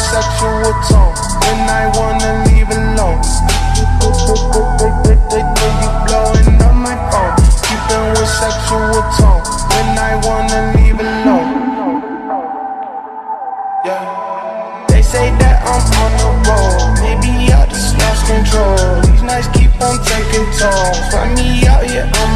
sexual tone when I wanna leave alone. You blowing up my phone, keeping with sexual tone when I wanna leave alone. Yeah. They say that I'm on the road, maybe I just lost control. These nights keep on taking tolls. Find me out here on